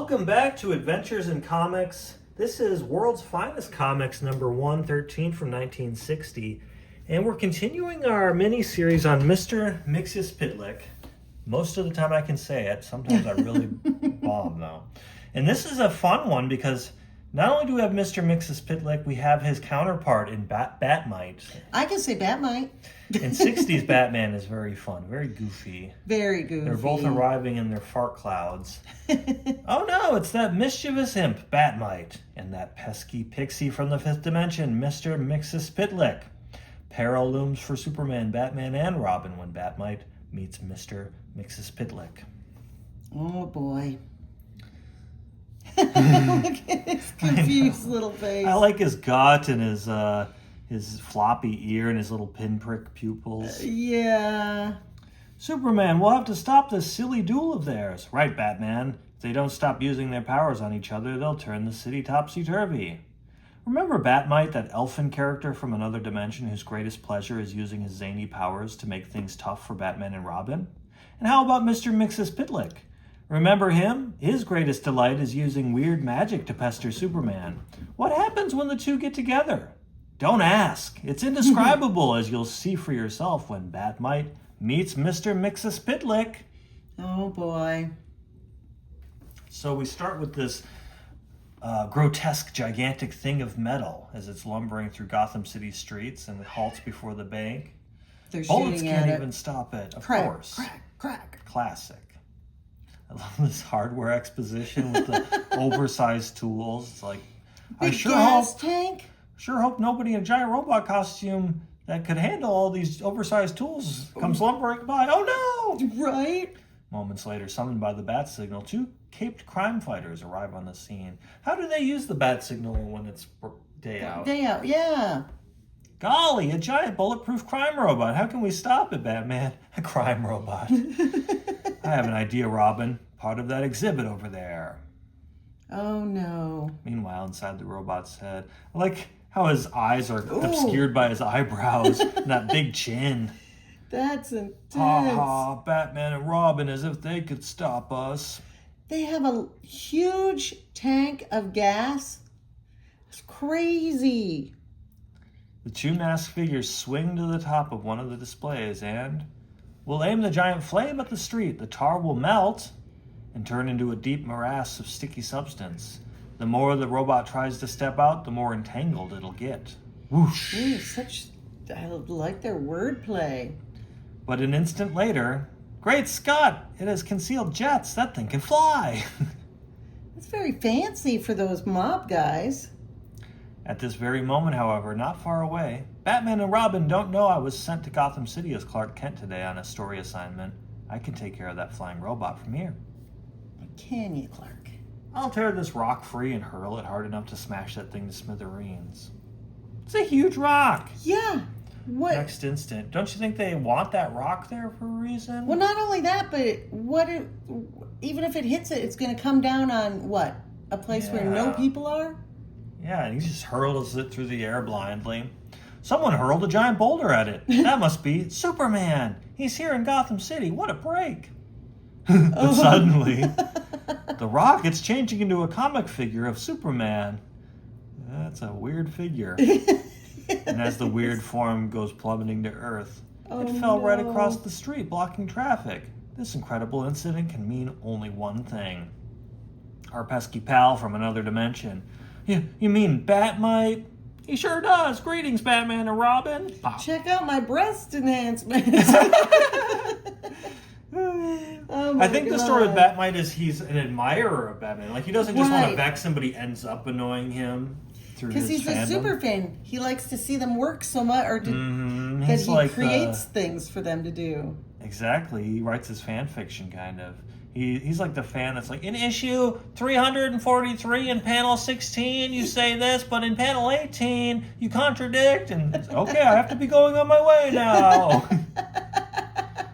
Welcome back to Adventures in Comics. This is World's Finest Comics number 113 from 1960. And we're continuing our mini-series on Mr. Mxyzptlk. Most of the time I can say it. Sometimes I really bomb, though. And this is a fun one because not only do we have Mr. Mxyzptlk, we have his counterpart in Bat-Mite. I can say Bat-Mite. In 60s, Batman is very fun, very goofy. Very goofy. They're both arriving in their fart clouds. Oh no, it's that mischievous imp, Bat-Mite, and that pesky pixie from the fifth dimension, Mr. Mxyzptlk. Peril looms for Superman, Batman, and Robin when Bat-Mite meets Mr. Mxyzptlk. Oh boy. Look at his confused little face. I like his gut and his floppy ear and his little pinprick pupils. Yeah. Superman, we'll have to stop this silly duel of theirs. Right, Batman. If they don't stop using their powers on each other, they'll turn the city topsy-turvy. Remember Bat-Mite, that elfin character from another dimension whose greatest pleasure is using his zany powers to make things tough for Batman and Robin? And how about Mr. Mxyzptlk? Remember him? His greatest delight is using weird magic to pester Superman. What happens when the two get together? Don't ask. It's indescribable, as you'll see for yourself when Bat-Mite meets Mr. Mxyzptlk. Oh boy. So we start with this grotesque, gigantic thing of metal as it's lumbering through Gotham City streets and it halts before the bank. They're Bullets shooting at can't it. even stop it, of Crack, course. crack, crack. Classic. I love this hardware exposition with the oversized tools. It's like, I Big sure gas hope... tank. Sure hope nobody in a giant robot costume that could handle all these oversized tools comes lumbering by. Oh no! Right? Moments later, summoned by the bat signal, two caped crime fighters arrive on the scene. How do they use the bat signal when it's day out? Day out, yeah. Golly, a giant bulletproof crime robot. How can we stop it, Batman? A crime robot. I have an idea, Robin. Part of that exhibit over there. Oh no. Meanwhile, inside the robot's head, I like how his eyes are obscured by his eyebrows and that big chin. That's intense. Ha ha, Batman and Robin, as if they could stop us. They have a huge tank of gas. It's crazy. The two masked figures swing to the top of one of the displays and we'll aim the giant flame at the street. The tar will melt and turn into a deep morass of sticky substance. The more the robot tries to step out, the more entangled it'll get. Whoosh. Ooh, I like their wordplay. But an instant later, great Scott, it has concealed jets. That thing can fly. That's very fancy for those mob guys. At this very moment, however, not far away, Batman and Robin don't know I was sent to Gotham City as Clark Kent today on a story assignment. I can take care of that flying robot from here. Can you, Clark? I'll tear this rock free and hurl it hard enough to smash that thing to smithereens. It's a huge rock. Yeah. What? Next instant. Don't you think they want that rock there for a reason? Well, not only that, but even if it hits it, it's going to come down on what? A place where no people are? Yeah, and he just hurls it through the air blindly. Someone hurled a giant boulder at it. That must be Superman. He's here in Gotham City. What a break. But suddenly, the rocket's changing into a comic figure of Superman. That's a weird figure. And as the weird form goes plummeting to Earth, it fell right across the street, blocking traffic. This incredible incident can mean only one thing. Our pesky pal from another dimension. You mean Bat-Mite? He sure does. Greetings, Batman and Robin. Pop. Check out my breast enhancements. I think the story with Bat-Mite is he's an admirer of Batman. Like, he doesn't just want to vex him, but he ends up annoying him through his fandom. Because he's a super fan. He likes to see them work so much, or that he like creates things for them to do. Exactly. He writes his fan fiction, kind of. He's like the fan that's like, in issue 343 in panel 16, you say this, but in panel 18, you contradict. And it's, okay, I have to be going on my way now.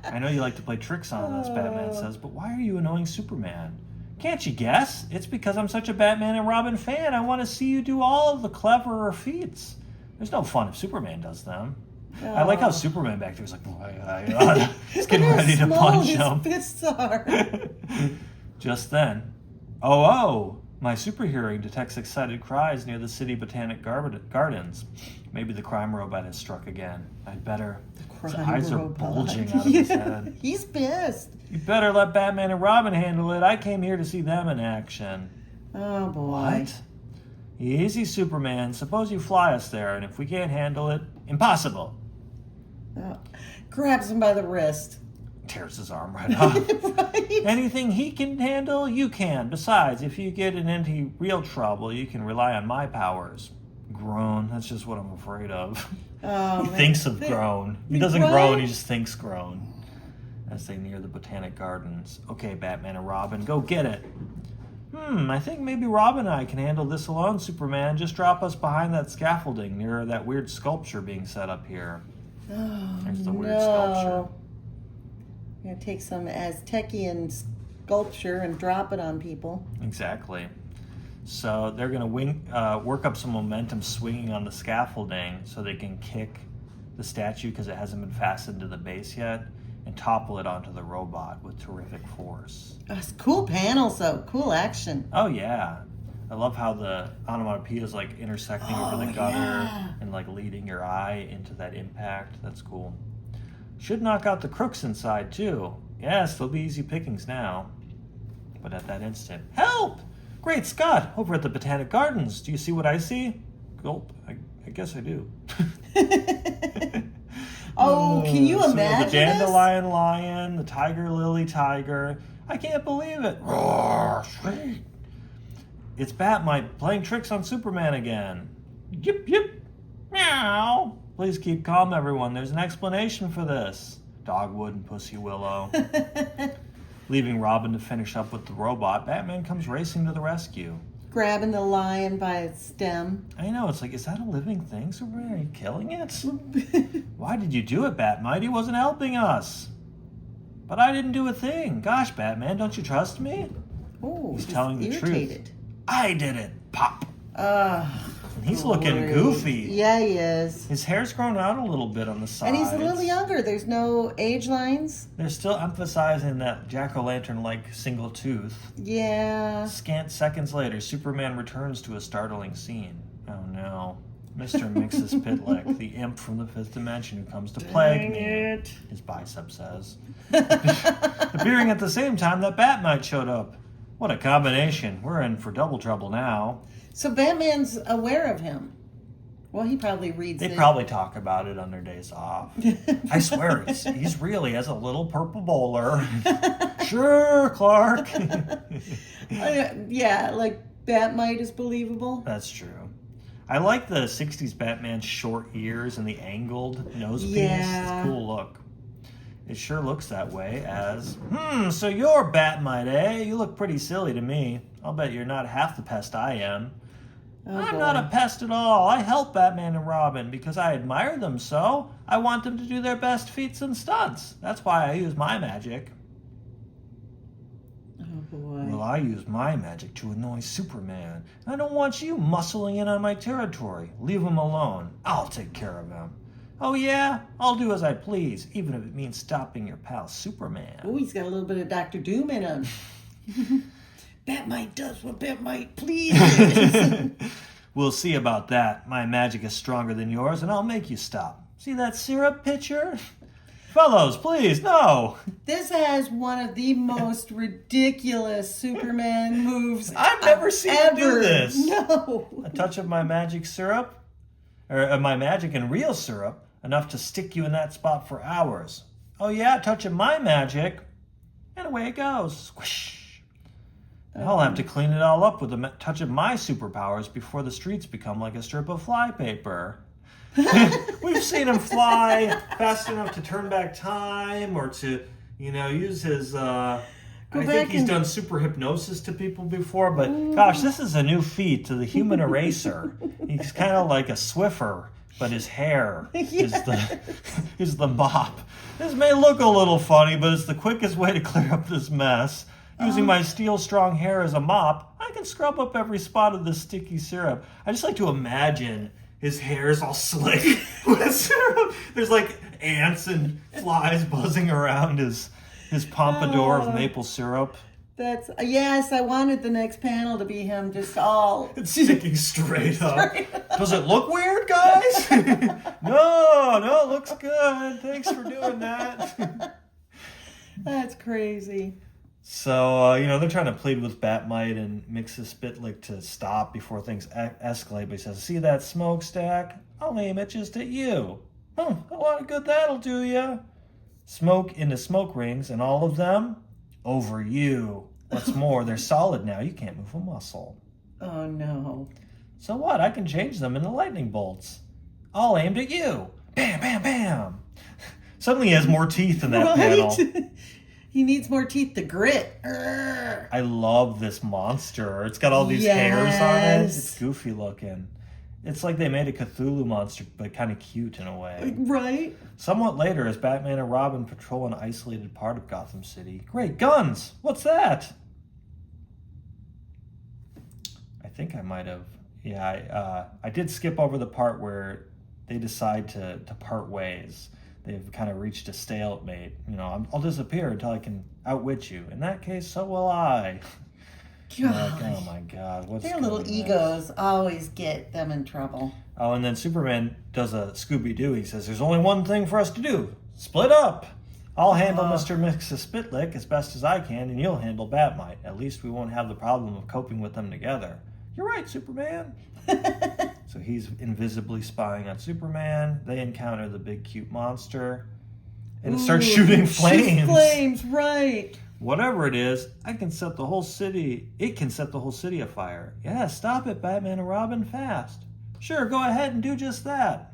I know you like to play tricks on us, Batman says, but why are you annoying Superman? Can't you guess? It's because I'm such a Batman and Robin fan. I want to see you do all of the cleverer feats. There's no fun if Superman does them. I like how Superman back there was like, he's getting ready to punch him. Fists are. Just then, Oh! My super hearing detects excited cries near the city botanic gardens. Maybe the crime robot has struck again. I'd better. His eyes are bulging out of his head. He's pissed. You better let Batman and Robin handle it. I came here to see them in action. Oh, boy. What? Easy, Superman. Suppose you fly us there, and if we can't handle it, impossible. Grabs him by the wrist. Tears his arm right off. Right? Anything he can handle, you can. Besides, if you get into real trouble, you can rely on my powers. Groan. That's just what I'm afraid of. Oh, He man. thinks of groan. He doesn't Right? groan, he just thinks groan. As they near the botanic gardens. Okay, Batman and Robin, go get it. I think maybe Robin and I can handle this alone, Superman. Just drop us behind that scaffolding near that weird sculpture being set up here. Oh, There's the weird sculpture. I'm going to take some Aztecian sculpture and drop it on people. Exactly. So they're going to work up some momentum swinging on the scaffolding so they can kick the statue because it hasn't been fastened to the base yet and topple it onto the robot with terrific force. It's cool panels, though. Cool action. Oh, yeah. I love how the onomatopoeia is like intersecting over the gutter yeah. and like leading your eye into that impact. That's cool. Should knock out the crooks inside, too. Yes, they'll be easy pickings now. But at that instant, help! Great Scott! Over at the Botanic Gardens. Do you see what I see? Gulp. I guess I do. Oh, can you So imagine the dandelion lion, the tiger lily tiger. I can't believe it. Roar, shriek. It's Bat-Mite playing tricks on Superman again. Yip, yip. Meow. Please keep calm, everyone. There's an explanation for this. Dogwood and Pussy Willow. Leaving Robin to finish up with the robot, Batman comes racing to the rescue. Grabbing the lion by its stem. I know, it's like, is that a living thing, Superman? Are you killing it? Why did you do it, Bat-Mite? He wasn't helping us. But I didn't do a thing. Gosh, Batman, don't you trust me? Oh, He's telling the irritated. truth. I did it. Pop. Ugh. And he's looking Great. goofy. Yeah, he is. His hair's grown out a little bit on the sides. And he's a little younger. There's no age lines. They're still emphasizing that jack-o'-lantern-like single tooth. Yeah. Scant seconds later, Superman returns to a startling scene. Oh no. Mr. Mxyzptlk, the imp from the fifth dimension who comes to plague me. it. His bicep says. Appearing at the same time that Bat-Mite showed up. What a combination. We're in for double trouble now. So Batman's aware of him. Well, he probably reads They it. probably talk about it on their days off. I swear, he's really has a little purple bowler. Sure, Clark. Yeah, like Bat-Mite is believable. That's true. I like the 60s Batman's short ears and the angled nose piece. Yeah. It's a cool look. It sure looks that way as, so you're Bat-Mite, eh? You look pretty silly to me. I'll bet you're not half the pest I am. Oh, I'm boy. not a pest at all. I help Batman and Robin because I admire them so. I want them to do their best feats and stunts. That's why I use my magic. Oh, boy. Well, I use my magic to annoy Superman. I don't want you muscling in on my territory. Leave him alone. I'll take care of him. Oh, yeah? I'll do as I please, even if it means stopping your pal Superman. Oh, he's got a little bit of Dr. Doom in him. Bat-Mite does what Bat-Mite pleases. We'll see about that. My magic is stronger than yours, and I'll make you stop. See that syrup pitcher? Fellows, please, no! This has one of the most ridiculous Superman moves I've never seen him do ever. this. No. A touch of my magic syrup, or my magic and real syrup, enough to stick you in that spot for hours. Oh yeah, a touch of my magic, and away it goes. Squish. I'll have to clean it all up with a touch of my superpowers before the streets become like a strip of flypaper. We've seen him fly fast enough to turn back time or to, use his... I think he's done super hypnosis to people before, but gosh, this is a new feat to the human eraser. He's kind of like a Swiffer, but his hair is the mop. This may look a little funny, but it's the quickest way to clear up this mess. Using my steel-strong hair as a mop, I can scrub up every spot of this sticky syrup. I just like to imagine his hair's all slick with syrup. There's like ants and flies buzzing around his pompadour of maple syrup. That's yes. I wanted the next panel to be him just all. It's sticking straight up. Does it look weird, guys? No, it looks good. Thanks for doing that. That's crazy. So, they're trying to plead with Bat-Mite and Mxyzptlk to stop before things escalate. But he says, see that smokestack? I'll aim it just at you. A lot of good that'll do ya. Smoke into smoke rings, and all of them over you. What's more, they're solid now. You can't move a muscle. Oh, no. So what? I can change them into lightning bolts. All aimed at you. Bam, bam, bam. Suddenly he has more teeth in that panel. He needs more teeth to grit. Urgh. I love this monster. It's got all these hairs on it. It's goofy looking. It's like they made a Cthulhu monster, but kind of cute in a way. Right? Somewhat later, as Batman and Robin patrol an isolated part of Gotham City. Great guns! What's that? I think I might have. Yeah, I did skip over the part where they decide to part ways. They've kind of reached a stalemate. I'll disappear until I can outwit you. In that case, so will I. Like, oh my God, what's their little egos always get them in trouble. Oh, and then Superman does a Scooby-Doo. He says, there's only one thing for us to do. Split up. I'll handle Mr. Mxyzptlk as best as I can, and you'll handle Bat-Mite. At least we won't have the problem of coping with them together. You're right, Superman. So he's invisibly spying on Superman. They encounter the big cute monster. And it starts shooting flames. Shoot flames, right. Whatever it is, it can set the whole city afire. Yeah, stop it, Batman and Robin, fast. Sure, go ahead and do just that.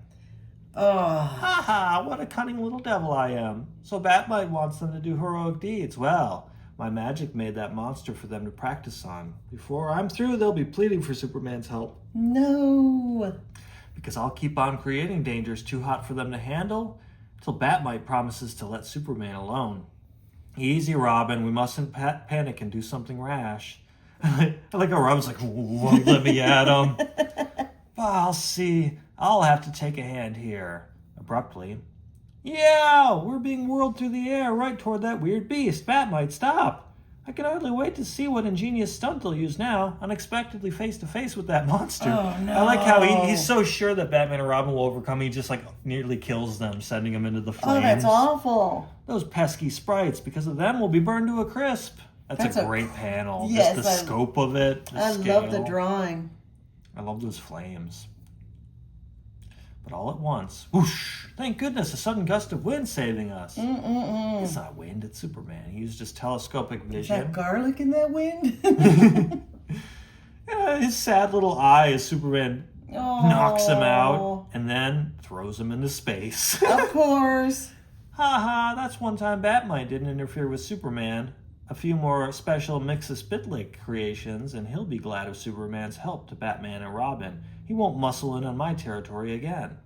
Ha, what a cunning little devil I am. So Bat-Mite wants them to do heroic deeds. Well, my magic made that monster for them to practice on. Before I'm through, they'll be pleading for Superman's help. No. Because I'll keep on creating dangers too hot for them to handle until Bat-Mite promises to let Superman alone. Easy, Robin. We mustn't panic and do something rash. I like how Robin's like, won't let me at him. I'll see. I'll have to take a hand here. Abruptly. Yeah, we're being whirled through the air right toward that weird beast. Bat-Mite, stop. I can hardly wait to see what ingenious stunt they'll use now, unexpectedly face to face with that monster. Oh, no. I like how he's so sure that Batman and Robin will overcome. He just nearly kills them, sending them into the flames. Oh, that's awful. Those pesky sprites, because of them, will be burned to a crisp. That's a great panel. Yes, just the scope of it. I love the drawing. I love those flames. But all at once, whoosh! Thank goodness, a sudden gust of wind saving us. It's not wind, it's Superman. He used his telescopic vision. Is that garlic in that wind? His sad little eye as Superman knocks him out and then throws him into space. Of course. Ha, that's one time Bat-Mite didn't interfere with Superman. A few more special Mxyzptlk creations, and he'll be glad of Superman's help to Batman and Robin. He won't muscle in on my territory again.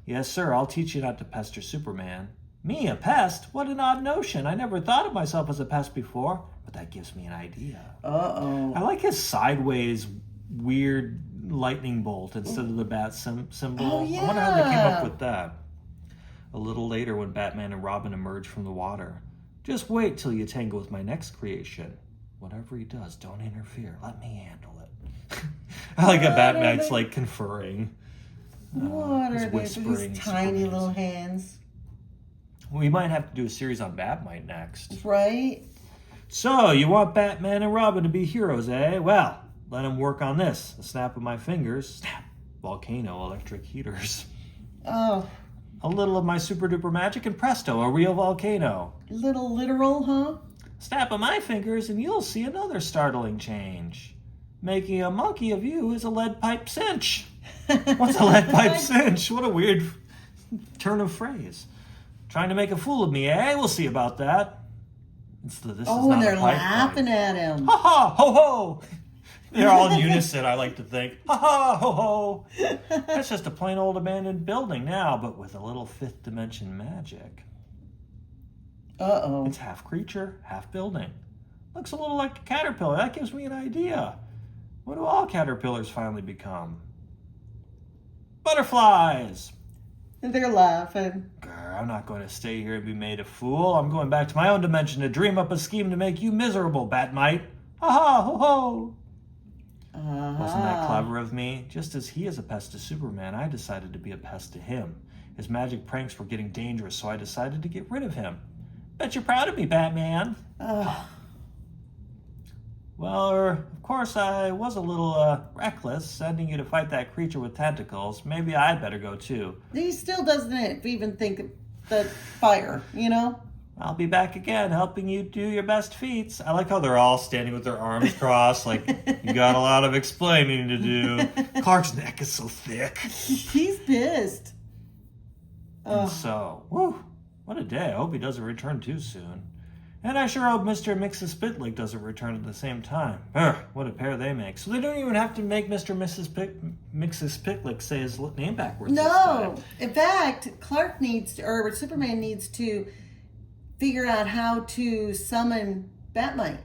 Yes, sir, I'll teach you not to pester Superman. Me, a pest? What an odd notion. I never thought of myself as a pest before, but that gives me an idea. Uh-oh. I like his sideways, weird lightning bolt instead of the bat symbol. Oh, yeah. I wonder how they came up with that. A little later, when Batman and Robin emerge from the water. Just wait till you tangle with my next creation. Whatever he does, don't interfere. Let me handle it. I like how Batman's conferring. What are these tiny little hands? We might have to do a series on Bat-Mite next. Right? So, you want Batman and Robin to be heroes, eh? Well, let them work on this. A snap of my fingers. Snap. Volcano electric heaters. Oh. A little of my super duper magic and presto, a real volcano. Little literal, huh? Snap of my fingers and you'll see another startling change. Making a monkey of you is a lead pipe cinch. What's a lead pipe cinch? What a weird turn of phrase. Trying to make a fool of me, eh? We'll see about that. And they're laughing at him. Ha ha, ho ho. They're all in unison, I like to think. Ha ha, ho ho. That's just a plain old abandoned building now, but with a little fifth dimension magic. Uh-oh. It's half creature, half building. Looks a little like a caterpillar. That gives me an idea. What do all caterpillars finally become? Butterflies. And they're laughing. Grr, I'm not going to stay here and be made a fool. I'm going back to my own dimension to dream up a scheme to make you miserable, Bat-Mite. Ha ha, ho ho. Wasn't that clever of me? Just as he is a pest to Superman, I decided to be a pest to him. His magic pranks were getting dangerous, so I decided to get rid of him. Bet you're proud of me, Batman. Well, of course, I was a little reckless, sending you to fight that creature with tentacles. Maybe I'd better go, too. He still doesn't even think the fire, you know? I'll be back again, helping you do your best feats. I like how they're all standing with their arms crossed, like, you got a lot of explaining to do. Clark's neck is so thick. He's pissed. And so, whew, what a day. I hope he doesn't return too soon. And I sure hope Mr. Mxyzptlk doesn't return at the same time. What a pair they make. So they don't even have to make Mr. Mxyzptlk say his name backwards. No. In fact, Clark needs to, or Superman needs to figure out how to summon Bat-Mite.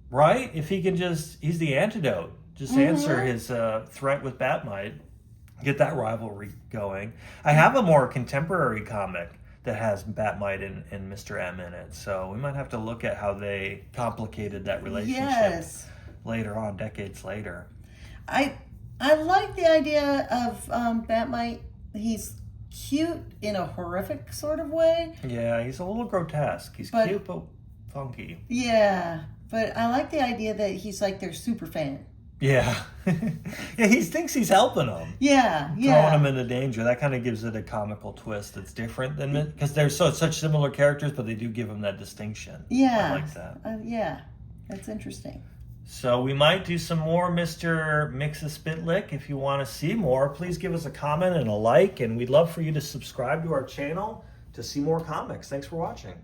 Right? If he can just, he's the antidote. Just answer his threat with Bat-Mite. Get that rivalry going. I have a more contemporary comic that has Bat-Mite and Mr. M in it. So we might have to look at how they complicated that relationship later on, decades later. I like the idea of Bat-Mite. He's cute in a horrific sort of way. Yeah, he's a little grotesque. He's cute but funky. Yeah, but I like the idea that he's like their super fan. Yeah. Yeah, he thinks he's helping them. Yeah. Throwing them into danger. That kind of gives it a comical twist that's different than it, because they're such similar characters, but they do give them that distinction. Yeah. I like that. Yeah, that's interesting. So we might do some more Mr. Mxyzptlk. If you want to see more, please give us a comment and a like, and we'd love for you to subscribe to our channel to see more comics. Thanks for watching.